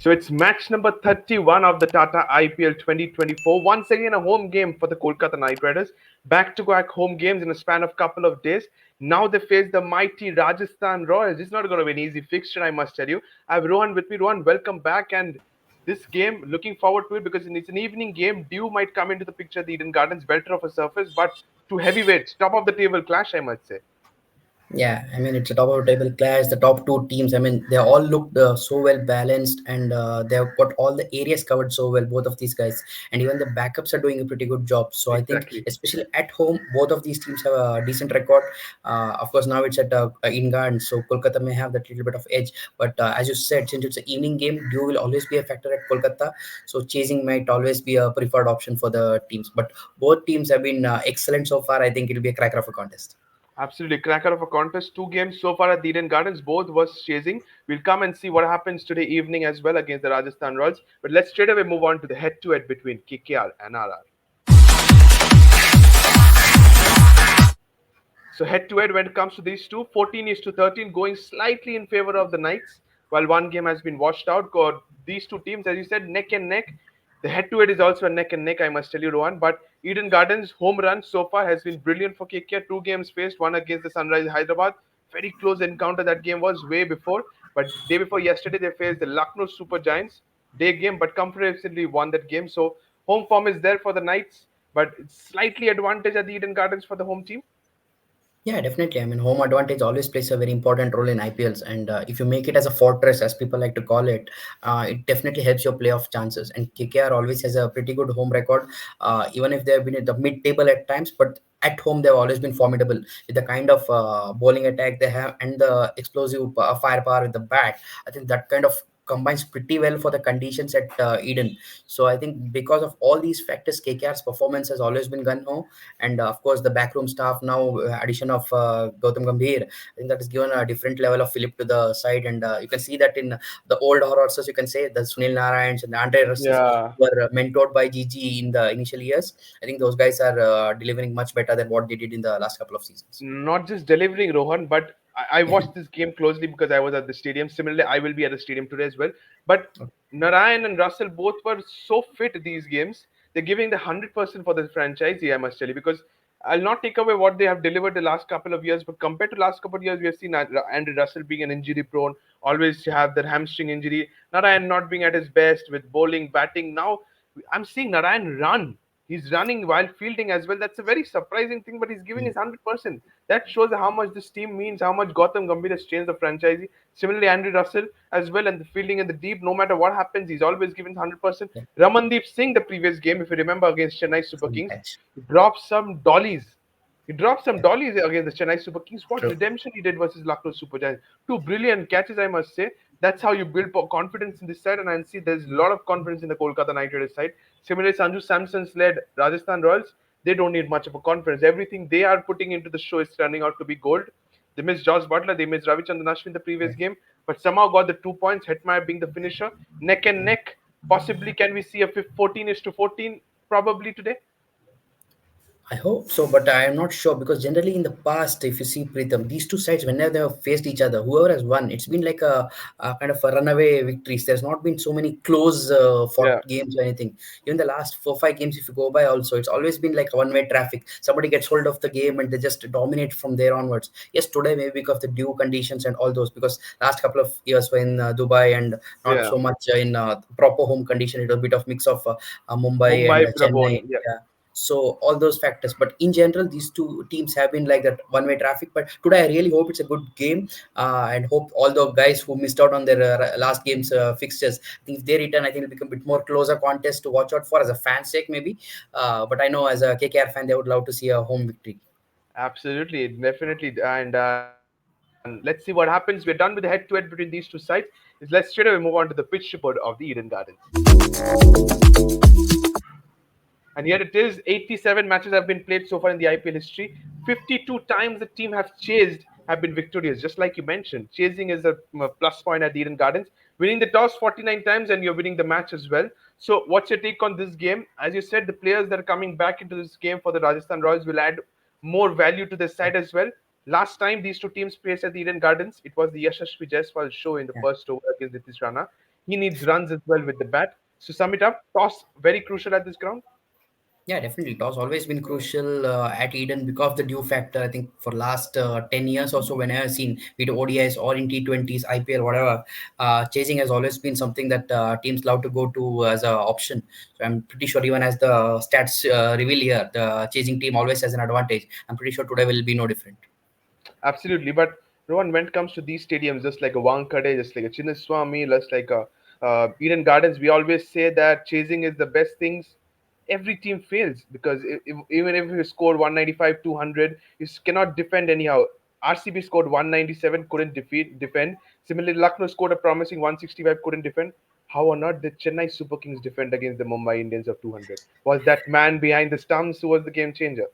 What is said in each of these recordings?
So it's match number 31 of the Tata IPL 2024. Once again, a home game for the Kolkata Knight Riders. Back-to-back home games in a span of couple of days. Now they face the mighty Rajasthan Royals. It's not going to be an easy fixture, I must tell you. I have Rohan with me. Rohan, welcome back. And this game, looking forward to it because it's an evening game. Dew might come into the picture at the Eden Gardens, better of a surface, but two heavyweights, top of the table clash, I must say. Yeah, I mean it's a top of the table clash. The top two teams, I mean, they all looked so well balanced, and they have got all the areas covered so well. Both of these guys, and even the backups are doing a pretty good job. So I think, Exactly. especially at home, both of these teams have a decent record. Of course, now it's at in Garden, so Kolkata may have that little bit of edge. But as you said, since it's an evening game, dew will always be a factor at Kolkata. So chasing might always be a preferred option for the teams. But both teams have been excellent so far. I think it'll be a cracker of a contest. Absolutely. Cracker of a contest. Two games so far at the Eden Gardens. Both was chasing. We'll come and see what happens today evening as well against the Rajasthan Royals. But let's straight away move on to the head-to-head between KKR and RR. So head-to-head when it comes to these two, 14 is to 13, going slightly in favor of the Knights, while one game has been washed out. Got these two teams, as you said, neck and neck. The head-to-head is also a neck and neck, I must tell you, Rohan. But Eden Gardens' home run so far has been brilliant for KKR. Two games faced, one against the Sunrise Hyderabad. Very close encounter that game was way before. But day before yesterday, they faced the Lucknow Super Giants. Day game, but comfortably won that game. So home form is there for the Knights, but it's slightly advantage at the Eden Gardens for the home team. Yeah, definitely. I mean, home advantage always plays a very important role in IPLs, and if you make it as a fortress, as people like to call it, it definitely helps your playoff chances. And KKR always has a pretty good home record, even if they have been at the mid-table at times, but at home they've always been formidable with the kind of bowling attack they have and the explosive firepower with the bat. I think that kind of combines pretty well for the conditions at Eden. So I think because of all these factors, KKR's performance has always been gun ho, and of course the backroom staff now, addition of Gautam Gambhir, I think that has given a different level of fillip to the side, and you can see that in the old horses, you can say the Sunil Narayans and the Andre Russells Yeah, were mentored by GG in the initial years. I think those guys are delivering much better than what they did in the last couple of seasons. not just delivering, Rohan, but I watched this game closely because I was at the stadium. Similarly, I will be at the stadium today as well. But Narayan and Russell both were so fit these games. They're giving the 100% for the franchisee, I must tell you, because I'll not take away what they have delivered the last couple of years, but compared to last couple of years, we have seen Andrew Russell being an injury prone, always have that hamstring injury. Narayan not being at his best with bowling, batting. Now I'm seeing Narayan run. He's running while fielding as well. That's a very surprising thing, but he's giving his 100%. That shows how much this team means, how much Gautam Gambhir has changed the franchise. Similarly, Andrew Russell as well, and the fielding and the deep, no matter what happens, he's always given 100%. Yeah, Ramandeep Singh, the previous game, if you remember, against Chennai Super from Kings, catch. he dropped some dollies. He dropped some Yeah, dollies against the Chennai Super Kings. What true. redemption he did versus Lucknow Super Giants. Two brilliant catches, I must say. That's how you build confidence in this side. And I see there's a lot of confidence in the Kolkata Knight Riders side. Similarly, Sanju Samson's led Rajasthan Royals. They don't need much of a confidence. Everything they are putting into the show is turning out to be gold. They missed Josh Butler. They missed Ravichandran Ashwin in the previous Yeah. game, but somehow got the 2 points. Hetmeyer being the finisher. Neck and neck. Possibly, can we see a 14 is to 14 probably today? I hope so, but I am not sure because generally in the past, if you see Pritham, these two sides, whenever they have faced each other, whoever has won, it's been like a kind of a runaway victories. There's not been so many close Yeah. fought games or anything. Even the last 4 5 games, if you go by, also it's always been like a one-way traffic. Somebody gets hold of the game and they just dominate from there onwards. Yes, today maybe because of the due conditions and all those, because last couple of years were in Dubai and not Yeah. so much in proper home condition. It was a bit of mix of Mumbai and Mumbai Chennai. Brabon. Yeah. Yeah, so all those factors, but in general these two teams have been like that one-way traffic. But today I really hope it's a good game, and hope all the guys who missed out on their last games fixtures, I think if they return, I think it'll become a bit more closer contest to watch out for as a fan's sake maybe. But I know as a KKR fan they would love to see a home victory. Absolutely, definitely. And let's see what happens. We're done with the head-to-head between these two sides. Let's straight away move on to the pitch report of the Eden Gardens. And here it is, 87 matches have been played so far in the IPL history. 52 times the team have chased have been victorious, just like you mentioned. Chasing is a plus point at the Eden Gardens. Winning the toss 49 times and you're winning the match as well. So what's your take on this game? As you said, the players that are coming back into this game for the Rajasthan Royals will add more value to the side as well. Last time these two teams played at the Eden Gardens, it was the Yashasvi Jaiswal show in the Yeah. first over against Nitish Rana. He needs runs as well with the bat. So sum it up, toss very crucial at this ground. Yeah, definitely. It has always been crucial at Eden because of the due factor. I think for last 10 years or so, when I have seen be it ODIs or in T20s, IPL, whatever, chasing has always been something that teams love to go to as an option. So I'm pretty sure even as the stats reveal here, the chasing team always has an advantage. I'm pretty sure today will be no different. Absolutely, but Rohan, when it comes to these stadiums, just like a Wankade, just like a Chinnaswamy, just like a Eden Gardens, we always say that chasing is the best things. Every team fails because even if you score 195, 200, you cannot defend anyhow. RCB scored 197, couldn't defend. Similarly, Lucknow scored a promising 165, couldn't defend. How or not did Chennai Super Kings defend against the Mumbai Indians of 200? Was that man behind the stumps who was the game changer?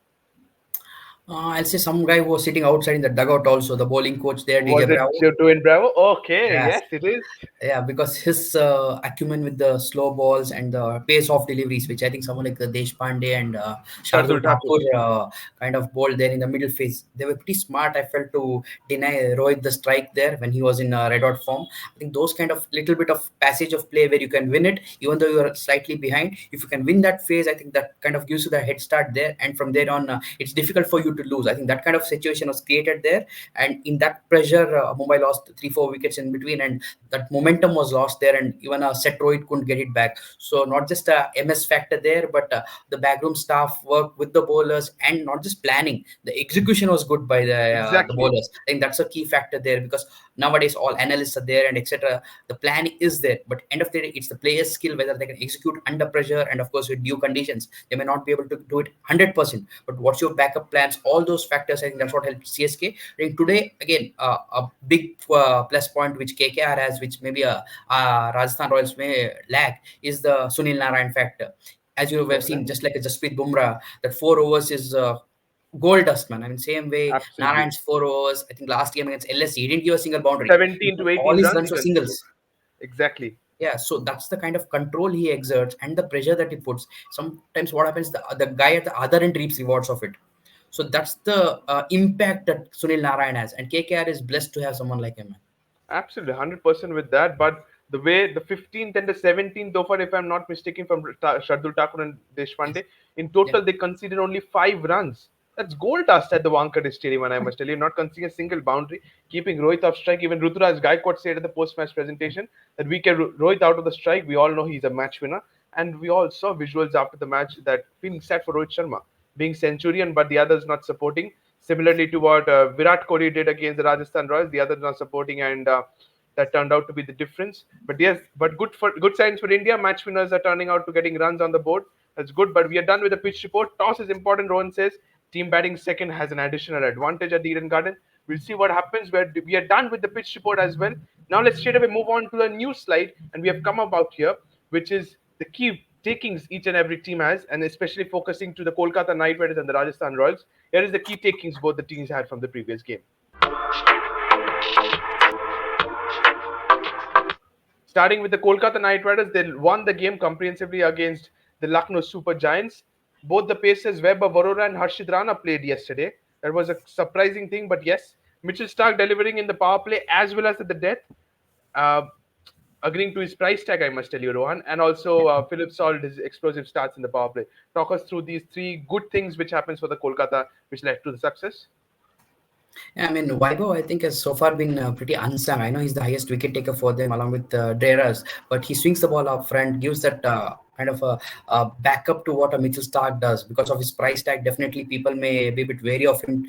I'll say some guy who was sitting outside in the dugout also, the bowling coach there, DJ Was it Bravo. Twin Bravo? Okay, Yes. yes, it is. Yeah, because his acumen with the slow balls and the pace of deliveries, which I think someone like Deshpande and Shardul Shardul Thakur. Thakur kind of bowled there in the middle phase. They were pretty smart, I felt, to deny Rohit the strike there when he was in red hot form. I think those kind of little bit of passage of play where you can win it, even though you are slightly behind. If you can win that phase, I think that kind of gives you the head start there. And from there on, it's difficult for you to lose. I think that kind of situation was created there. And in that pressure, Mumbai lost 3-4 wickets in between. And that momentum was lost there, and even Seth Rohit couldn't get it back. So not just a MS factor there, but the backroom staff work with the bowlers, and not just planning. The execution was good by the Exactly. bowlers. I think that's a key factor there, because nowadays all analysts are there and etc. The plan is there, but end of the day, it's the player's skill whether they can execute under pressure and of course with due conditions. They may not be able to do it 100%, but what's your backup plans? All those factors, I think that's what helped CSK. I think today again a big plus point which KKR has, which maybe Rajasthan Royals may lack, is the Sunil Narayan factor. As you have seen, Correct. just like a Jasprit Bumrah, that 4 overs is gold dust, man. I mean, same way Absolutely. Narayan's 4 overs. I think last game against LSE, he didn't give a single boundary. In 17 to fact, all 18 his runs runs he were conceded. singles. Exactly. Yeah, so that's the kind of control he exerts and the pressure that he puts. Sometimes what happens, the guy at the other end reaps rewards of it. So that's the impact that Sunil Narayan has, and KKR is blessed to have someone like him. Absolutely, 100% with that. But the way the 15th and the 17th offer, if I'm not mistaken, from Shardul Thakur and Deshpande, in Yeah. total they conceded only 5 runs. That's gold dust at the Wankhede Stadium, and I must tell you, not conceding a single boundary, keeping Rohit off strike. Even Ruturaj Gaikwad said at the post-match presentation that we can Rohit out of the strike. We all know he's a match winner, and we all saw visuals after the match that feeling sad for Rohit Sharma being centurion, but the others not supporting. Similarly to what Virat Kohli did against the Rajasthan Royals, the others not supporting, and that turned out to be the difference. But yes, but good signs for India. Match winners are turning out to getting runs on the board. That's good. But we are done with the pitch report. Toss is important. Rohan says team batting second has an additional advantage at the Eden Garden. We'll see what happens. We are done with the pitch report as well. Now let's straight away move on to the news slide, and we have come about here, which is the key takings each and every team has, and especially focusing to the Kolkata Knight Riders and the Rajasthan Royals. Here is the key takings both the teams had from the previous game. Starting with the Kolkata Knight Riders, they won the game comprehensively against the Lucknow Super Giants. Both the pacers Webber Varora and Harshit Rana played yesterday. That was a surprising thing, but yes, Mitchell Stark delivering in the power play as well as at the death. Uh, Agreeing to his price tag, I must tell you, Rohan, and also Philip Salt, his explosive starts in the power play. Talk us through these three good things which happens for the Kolkata, which led to the success. Yeah, I mean, Vaibhav, I think, has so far been pretty unsung. I know he's the highest wicket taker for them, along with Dreras, but he swings the ball up front, gives that kind of a backup to what a Mitchell Stark does. Because of his price tag, definitely people may be a bit wary of him,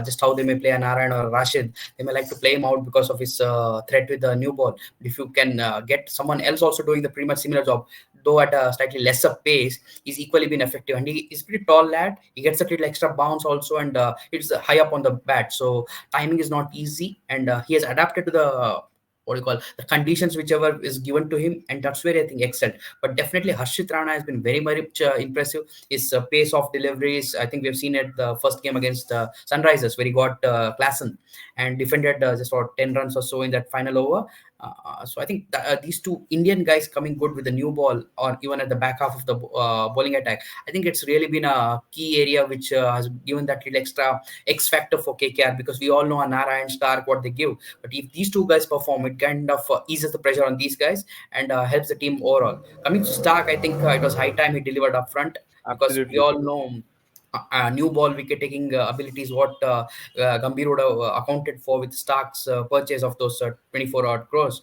just how they may play a Narayan or a Rashid. They may like to play him out because of his threat with the new ball. But if you can get someone else also doing the pretty much similar job, though at a slightly lesser pace, he's equally been effective. And he is pretty tall lad. He gets a little extra bounce also, and it's high up on the bat. So timing is not easy, and he has adapted to the what do you call the conditions whichever is given to him, and that's where I think excelled. But definitely Harshit Rana has been very much impressive. His pace of deliveries, I think we've seen it the first game against Sunrisers where he got Klassen and defended just about 10 runs or so in that final over. So I think these two Indian guys coming good with the new ball or even at the back half of the bowling attack, I think it's really been a key area which has given that little extra X factor for KKR, because we all know Anara and Stark what they give. But if these two guys perform, it kind of eases the pressure on these guys and helps the team overall. Coming to Stark, I think it was high time he delivered up front, because we Absolutely. all know new ball wicket taking abilities what Gambhir would have accounted for with Stark's purchase of those 24 odd crores.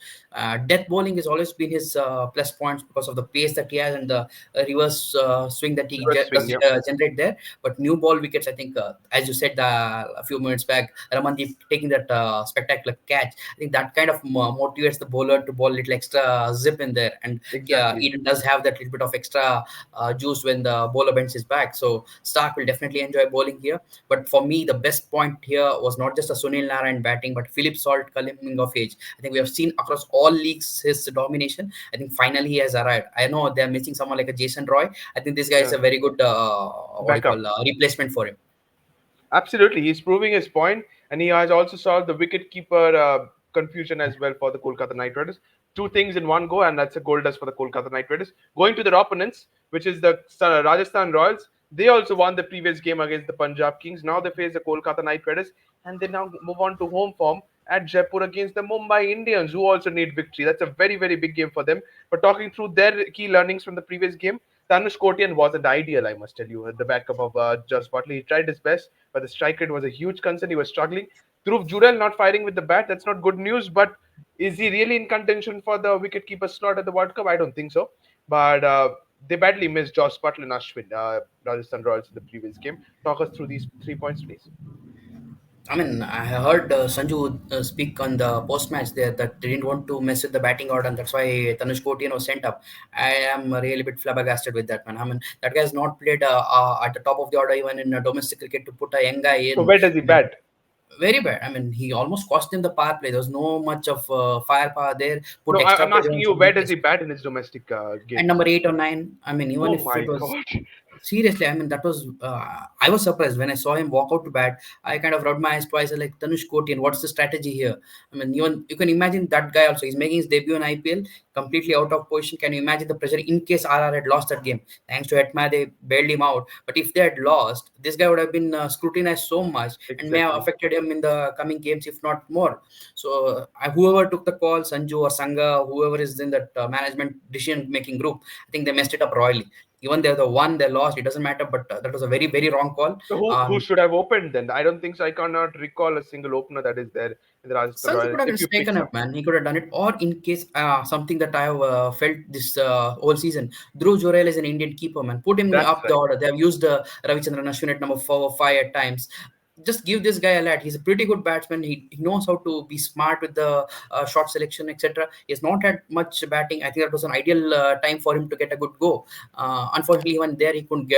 Death bowling has always been his plus points because of the pace that he has and the reverse swing that he Reverse swing, does yeah. generate there. But new ball wickets, I think, as you said a few minutes back, Ramandeep taking that spectacular catch, I think that kind of motivates the bowler to bowl a little extra zip in there. And Exactly. Eden does have that little bit of extra juice when the bowler bends his back. So Stark will definitely enjoy bowling here. But for me, the best point here was not just a Sunil Narayan batting, but Philip Salt coming of age. I think we have seen across all leagues his domination. I think finally he has arrived. I know they're missing someone like a Jason Roy. I think this guy is Yeah. a very good what do you Backup. call replacement for him. Absolutely, he's proving his point, and he has also solved the wicket-keeper confusion as well for the Kolkata Knight Riders. Two things in one go, and that's a gold dust for the Kolkata Knight Riders. Going to their opponents, which is the Rajasthan Royals, they also won the previous game against the Punjab Kings. Now they face the Kolkata Knight Riders, and they now move on to home form at Jaipur against the Mumbai Indians, who also need victory. That's a very, very big game for them. But talking through their key learnings from the previous game, Tanush Kotian wasn't ideal, I must tell you, at the backup of Josh Butley. He tried his best, but the strike rate was a huge concern. He was struggling. Dhruv Jurel not firing with the bat, that's not good news, but is he really in contention for the wicketkeeper slot at the World Cup? I don't think so. But they badly missed Josh Butley and Ashwin, Rajasthan Royals, in the previous game. Talk us through these 3 points, please. I mean, I heard Sanju speak on the post match there that they didn't want to mess with the batting order, and that's why Tanush Kotian was sent up. I am really a bit flabbergasted with that, man. I mean, that guy has not played at the top of the order even in domestic cricket. To put a young guy So in, where does he I mean, bat? very bad. I mean, he almost cost him the power play. There was no much of firepower there. Put No, extra I'm pressure asking on you, someone where like does this. he bat in his domestic And games? number 8 or 9, I mean, even Oh if my it was god. seriously, I mean, that was I was surprised when I saw him walk out to bat. I kind of rubbed my eyes twice. I like, Tanush Kotian, what's the strategy here? I mean, even you can imagine that guy also. He's making his debut in IPL, completely out of position. Can you imagine the pressure in case RR had lost that game? Thanks to Hetma, they bailed him out. But if they had lost, this guy would have been scrutinized so much and may have Exactly. affected him in the coming games, if not more. So whoever took the call, Sanju or Sangha, whoever is in that management decision making group, I think they messed it up royally. Even they're the one they lost, it doesn't matter. But that was a very very wrong call. So who should have opened then? I don't think so. I cannot recall a single opener that is there in the Rajasthan Sanju Royals. could have If you pick taken some, up, man. He could have done it. Or in case something that I have felt this whole season, Dhruv Jorel is an Indian keeper, man. Put him that's up the right. order. They have used Ravichandran Ashwin at number 4 or 5 at times. Just give this guy a lad. He's a pretty good batsman. He knows how to be smart with the shot selection, etc. He has not had much batting. I think that was an ideal time for him to get a good go. Unfortunately, even there, he couldn't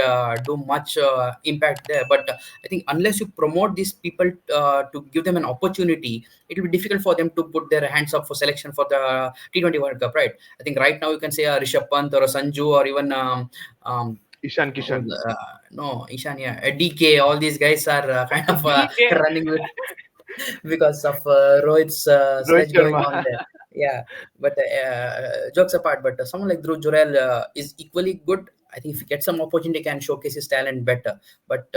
do much impact there. But I think unless you promote these people to give them an opportunity, it will be difficult for them to put their hands up for selection for the T20 World Cup, right? I think right now you can say a Rishabh Pant or a Sanju or even Ishan oh, Kishan. no, Ishan, yeah, DK. All these guys are kind of DK. running with because of Rohit's Rohit sledge going Sharma. on there. Yeah, but jokes apart, but someone like Dhruv Jurel is equally good. I think if he gets some opportunity, he can showcase his talent better. But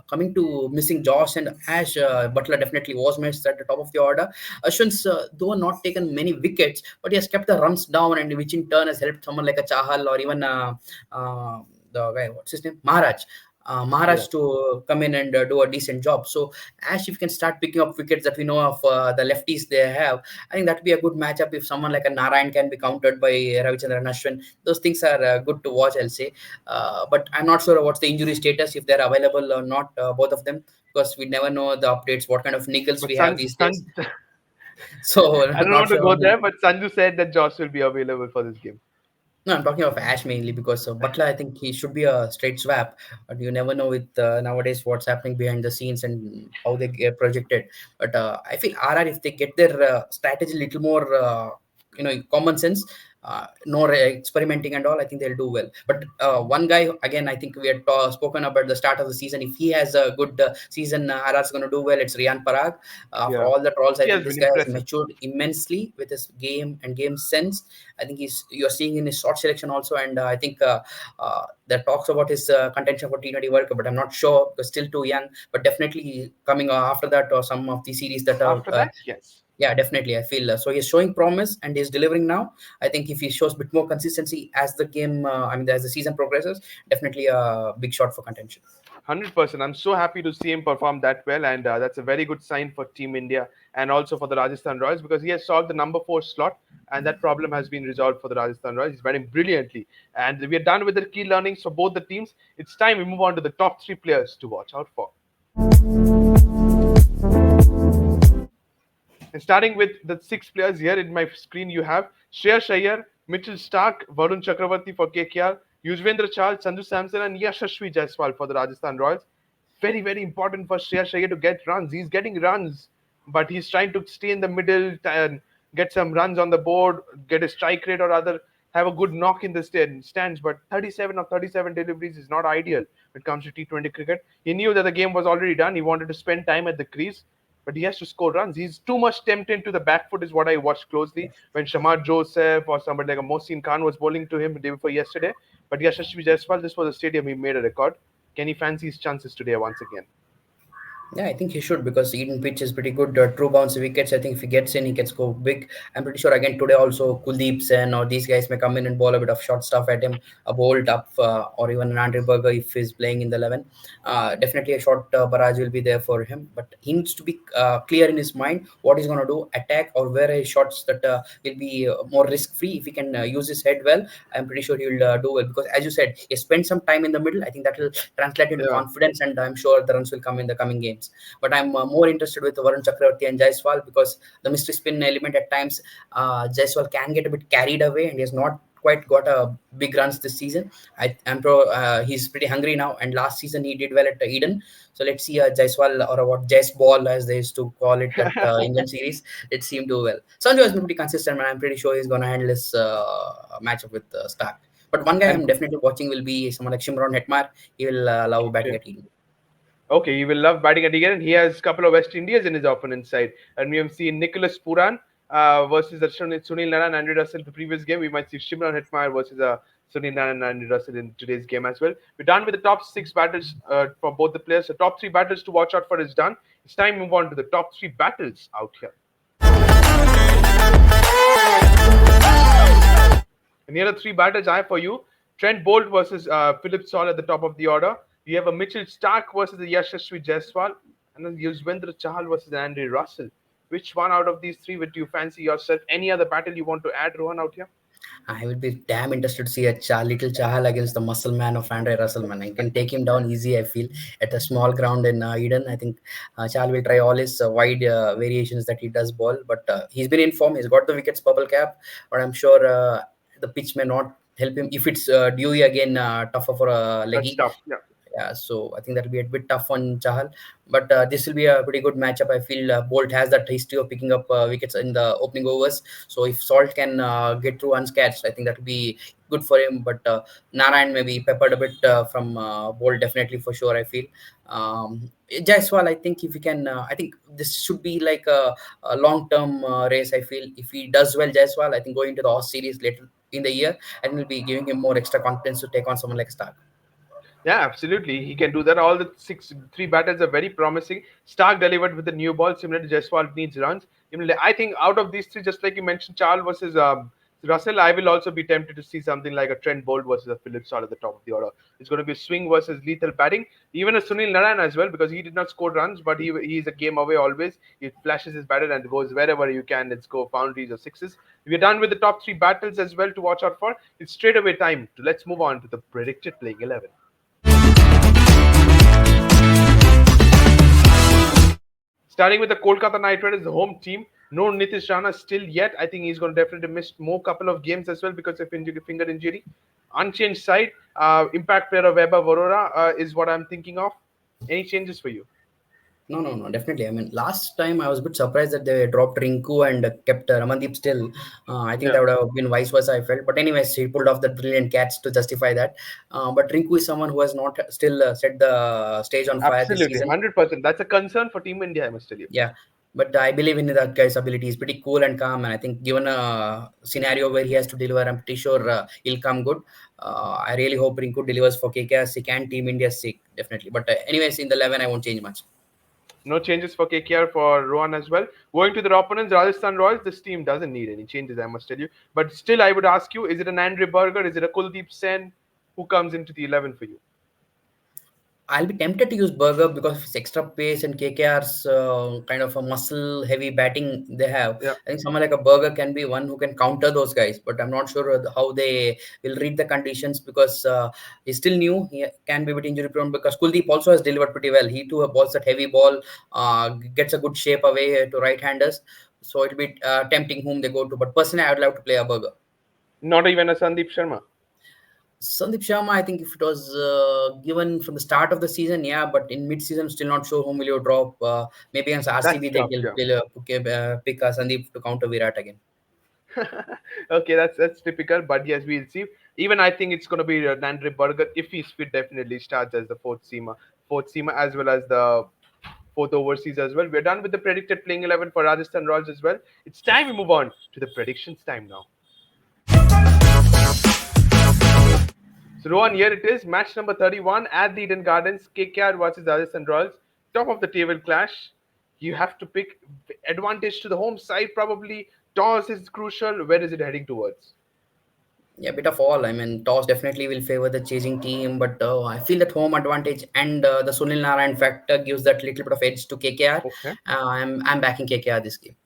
coming to missing Josh and Ash, Butler definitely was missed at the top of the order. Ashwin's, though not taken many wickets, but he has kept the runs down, and which in turn has helped someone like a Chahal or even the guy, what's his name, Maharaj. Yeah. Maharaj to come in and do a decent job. So Ash, if you can start picking up wickets that we know of the lefties they have, I think that would be a good matchup. If someone like a Narayan can be countered by Ravichandran Ashwin, those things are good to watch, I'll say. But I'm not sure what's the injury status, if they're available or not, both of them, because we never know the updates, what kind of niggles But we have these days. San So I don't not want to sure go on that. there, but Sanju said that Josh will be available for this game. No, I'm talking of Ash mainly because Butler, I think he should be a straight swap, but you never know with nowadays what's happening behind the scenes and how they get projected. But I feel RR, if they get their strategy a little more common sense, no experimenting and all, I think they'll do well. But one guy again, I think we had spoken about the start of the season. If he has a good season, RR's going to do well. It's Riyan Parag. For Yeah, all the trolls, I he think has this been guy has impressive. matured immensely with his game and game sense. I think you're seeing in his shot selection also, and I think there talks about his contention for T20 World Cup, but I'm not sure because still too young. But definitely coming after that, or some of the series that are After that, yes. yeah, definitely. I feel so. He's showing promise and he's delivering now. I think if he shows a bit more consistency as the game, as the season progresses, definitely a big shot for contention. 100%. I'm so happy to see him perform that well, and that's a very good sign for Team India and also for the Rajasthan Royals because he has solved the number four slot, and that problem has been resolved for the Rajasthan Royals. He's batting brilliantly, and we are done with the key learnings for both the teams. It's time we move on to the top three players to watch out for. And starting with the six players here in my screen, you have Shreyas Iyer, Mitchell Stark, Varun Chakravarti for KKR, Yuzvendra Chahal, Sanju Samson, and Yashasvi Jaiswal for the Rajasthan Royals. Very, very important for Shreyas Iyer to get runs. He's getting runs, but he's trying to stay in the middle and get some runs on the board, get a strike rate or other, have a good knock in the stands. But 37 or 37 deliveries is not ideal when it comes to T20 cricket. He knew that the game was already done. He wanted to spend time at the crease, but he has to score runs. He's too much tempted to the back foot, is what I watched closely when Shamar Joseph or somebody like a Mohsin Khan was bowling to him the day before yesterday. But Yashasvi Jaiswal, this was a stadium he made a record. Can he fancy his chances today once again? Yeah, I think he should because Eden pitch is pretty good. True bounce wickets. I think if he gets in, he can score big. I'm pretty sure again today also Kuldeep Sen or these guys may come in and bowl a bit of short stuff at him, a bolt up or even an Andre Berger if he's playing in the 11. Definitely a short barrage will be there for him, but he needs to be clear in his mind what he's going to do, attack or where his shots that will be more risk free. If he can use his head well, I'm pretty sure he'll do well because as you said, he spent some time in the middle. I think that will translate into Yeah. confidence, and I'm sure the runs will come in the coming games. But I'm more interested with Varun Chakravarti and Jaiswal because the mystery spin element at times, Jaiswal can get a bit carried away and he has not quite got a big runs this season. I'm pro. He's pretty hungry now, and last season he did well at Eden. So let's see Jaiswal or what Jais Ball as they used to call it at England series. Let's see him do well. Sanju has been pretty consistent, and I'm pretty sure he's going to handle this matchup with Stark. But one guy And I'm definitely watching will be someone like Shimron Hetmar. He will love batting okay. at Eden. Okay, he will love batting at again, and he has a couple of West Indians in his opponent's side. And we have seen Nicholas Puran versus Sunil Naran and Andrew Russell the previous game. We might see Shimran Hetmeyer versus Sunil Naran and Andrew Russell in today's game as well. We're done with the top six battles for both the players. The top three battles to watch out for is done. It's time to move on to the top three battles out here. And here are three battles I have for you. Trent Bolt versus Philip Saul at the top of the order. You have a Mitchell Stark versus a Yashasvi Jaiswal. And then Yuzvendra Chahal versus Andre Russell. Which one out of these three would you fancy yourself? Any other battle you want to add, Rohan, out here? I would be damn interested to see a little Chahal against the muscle man of Andre Russell. Man, I can take him down easy. I feel at a small ground in Eden. I think Chahal will try all his wide variations that he does ball, but he's been in form. He's got the wickets, bubble cap, but I'm sure the pitch may not help him if it's Dewey again. Tougher for a That's leggy. tough. Yeah. Yeah, so I think that will be a bit tough on Chahal, but this will be a pretty good matchup. I feel Bolt has that history of picking up wickets in the opening overs. So if Salt can get through unscathed, I think that will be good for him. But Narayan may be peppered a bit from Bolt, definitely for sure. I feel Jaiswal. I think if he can, I think this should be like a long-term race. I feel if he does well, Jaiswal, I think going into the Oz series later in the year, I think will be giving him more extra confidence to take on someone like Stark. Yeah, absolutely. He can do that. All the three battles are very promising. Stark delivered with the new ball, similar to Jaiswal needs runs. I think out of these three, just like you mentioned, Charles versus Russell, I will also be tempted to see something like a Trent Bolt versus a Philip Salt at the top of the order. It's going to be swing versus lethal batting. Even a Sunil Narayan as well, because he did not score runs, but he's a game away always. He flashes his batter and goes wherever you can. Let's go boundaries or sixes. We're done with the top three battles as well to watch out for. It's straight away time to let's move on to the predicted playing 11. Starting with the Kolkata Knight Riders, the home team. No Nitish Rana still yet. I think he's going to definitely miss more couple of games as well because of finger injury. Unchanged side. Impact player of Weber Aurora is what I'm thinking of. Any changes for you? No, definitely. I mean, last time I was a bit surprised that they dropped Rinku and kept Ramandeep still. I think Yeah, that would have been vice versa, I felt. But anyways, he pulled off the brilliant catch to justify that. But Rinku is someone who has not still set the stage on fire this absolutely, season. 100%. That's a concern for Team India, I must tell you. Yeah, but I believe in that guy's ability. He's pretty cool and calm, and I think given a scenario where he has to deliver, I'm pretty sure he'll come good. I really hope Rinku delivers for KKR's sake and Team India's sake, definitely. But anyways, in the 11, I won't change much. No changes for KKR for Rohan as well. Going to their opponents, Rajasthan Royals, this team doesn't need any changes, I must tell you. But still, I would ask you, is it an Andre Berger? Is it a Kuldeep Sen? Who comes into the 11 for you? I'll be tempted to use Burger because of his extra pace and KKR's kind of a muscle heavy batting they have. Yeah. I think someone like a Burger can be one who can counter those guys, but I'm not sure how they will read the conditions because he's still new. He can be a bit injury prone because Kuldeep also has delivered pretty well. He too balls that heavy ball, gets a good shape away to right handers. So it'll be tempting whom they go to. But personally, I would love to play a Burger. Not even a Sandeep Sharma. Sandeep Sharma, I think if it was given from the start of the season, yeah, but in mid-season, still not sure whom will you drop. Maybe against That's RCB, tough, yeah. they'll pick Sandeep to counter Virat again. Okay, that's typical, but yes, we'll see. Even I think it's going to be Andre Berger if he's fit. Definitely starts as the fourth seamer as well as the fourth overseas as well. We're done with the predicted playing 11 for Rajasthan Royals as well. It's time we move on to the predictions time now. So Rohan, here it is, match number 31 at the Eden Gardens, KKR versus Rajasthan Royals, top of the table clash. You have to pick advantage to the home side. Probably toss is crucial. Where is it heading towards? Yeah, bit of all. I mean, toss definitely will favor the chasing team, but I feel that home advantage and the Sunil Narayan factor gives that little bit of edge to KKR. Okay. I'm backing KKR this game.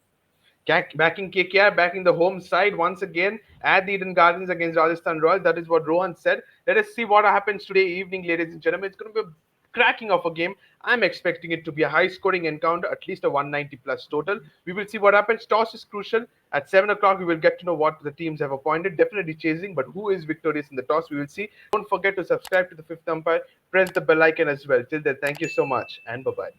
Backing KKR, backing the home side once again at the Eden Gardens against Rajasthan Royals. That is what Rohan said. Let us see what happens today evening, ladies and gentlemen. It's going to be a cracking of a game. I'm expecting it to be a high scoring encounter, at least a 190 plus total. We will see what happens. Toss is crucial. At 7 o'clock, we will get to know what the teams have appointed. Definitely chasing, but who is victorious in the toss, we will see. Don't forget to subscribe to the fifth umpire. Press the bell icon as well. Till then, thank you so much and bye bye.